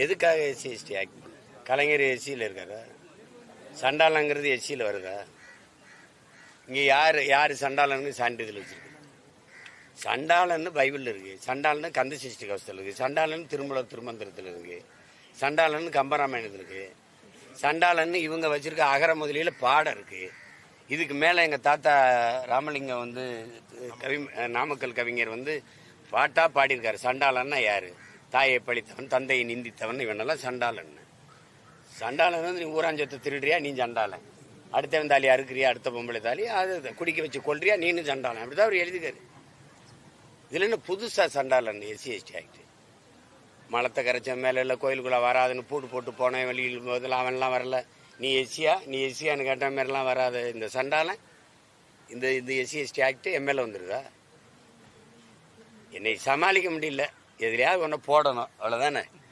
எதுக்காக SC ST act? கலைஞர் எஸ்சியில் இருக்காரா? சண்டாளங்கிறது எஸ்சியில் வருதா? இங்கே யார் சண்டாளன்னு சான்றிதழ் வச்சிருக்கு? சண்டாளன்னு பைபிளில் இருக்குது, சண்டாளன்னு கந்த சிருஷ்டி கவசத்தில் இருக்குது, சண்டாளன்னு திருமந்திரத்தில் இருக்குது, சண்டாளன்னு கம்பராமாயணத்தில் இருக்குது, சண்டாளன்னு இவங்க வச்சிருக்க அகர முதலியில் பாடம் இருக்குது. இதுக்கு மேலே எங்கள் தாத்தா ராமலிங்கம் வந்து நாமக்கல் கவிஞர் வந்து பாட்டாக பாடியிருக்காரு. சண்டாளன்னா யார்? தாயை பழித்தவன், தந்தையை நிந்தித்தவன், இவனெல்லாம் சண்டாளன். சண்டாளன் வந்து நீ ஊராஞ்சத்தை திருடுறியா, நீ சண்டாளன். அடுத்தவன் தாலி அறுக்கிறியா, அடுத்த பொம்பளை தாலி அதை குடிக்க வச்சு கொள்றியா, நீனு சண்டாளன். அப்படிதான் அவர் எழுதிக்காரு. இதில் என்ன புதுசாக சண்டாளன்? SC ST act. மலத்தை கரைச்ச மேலே இல்லை கோயிலுக்குள்ளே வராதுன்னு போட்டு போனேன் வெளியில் போதில் அவன்லாம் வரல. நீ எஸ்சியான்னு கேட்ட மாதிரிலாம் வராது இந்த சண்டாளன். இந்த எஸ்சி எஸ்டி ஆக்ட் எம்எல்ஏ வந்துருதா? என்னை சமாளிக்க முடியல, எதிரையாவது ஒன்று போடணும், அவ்வளோதானே.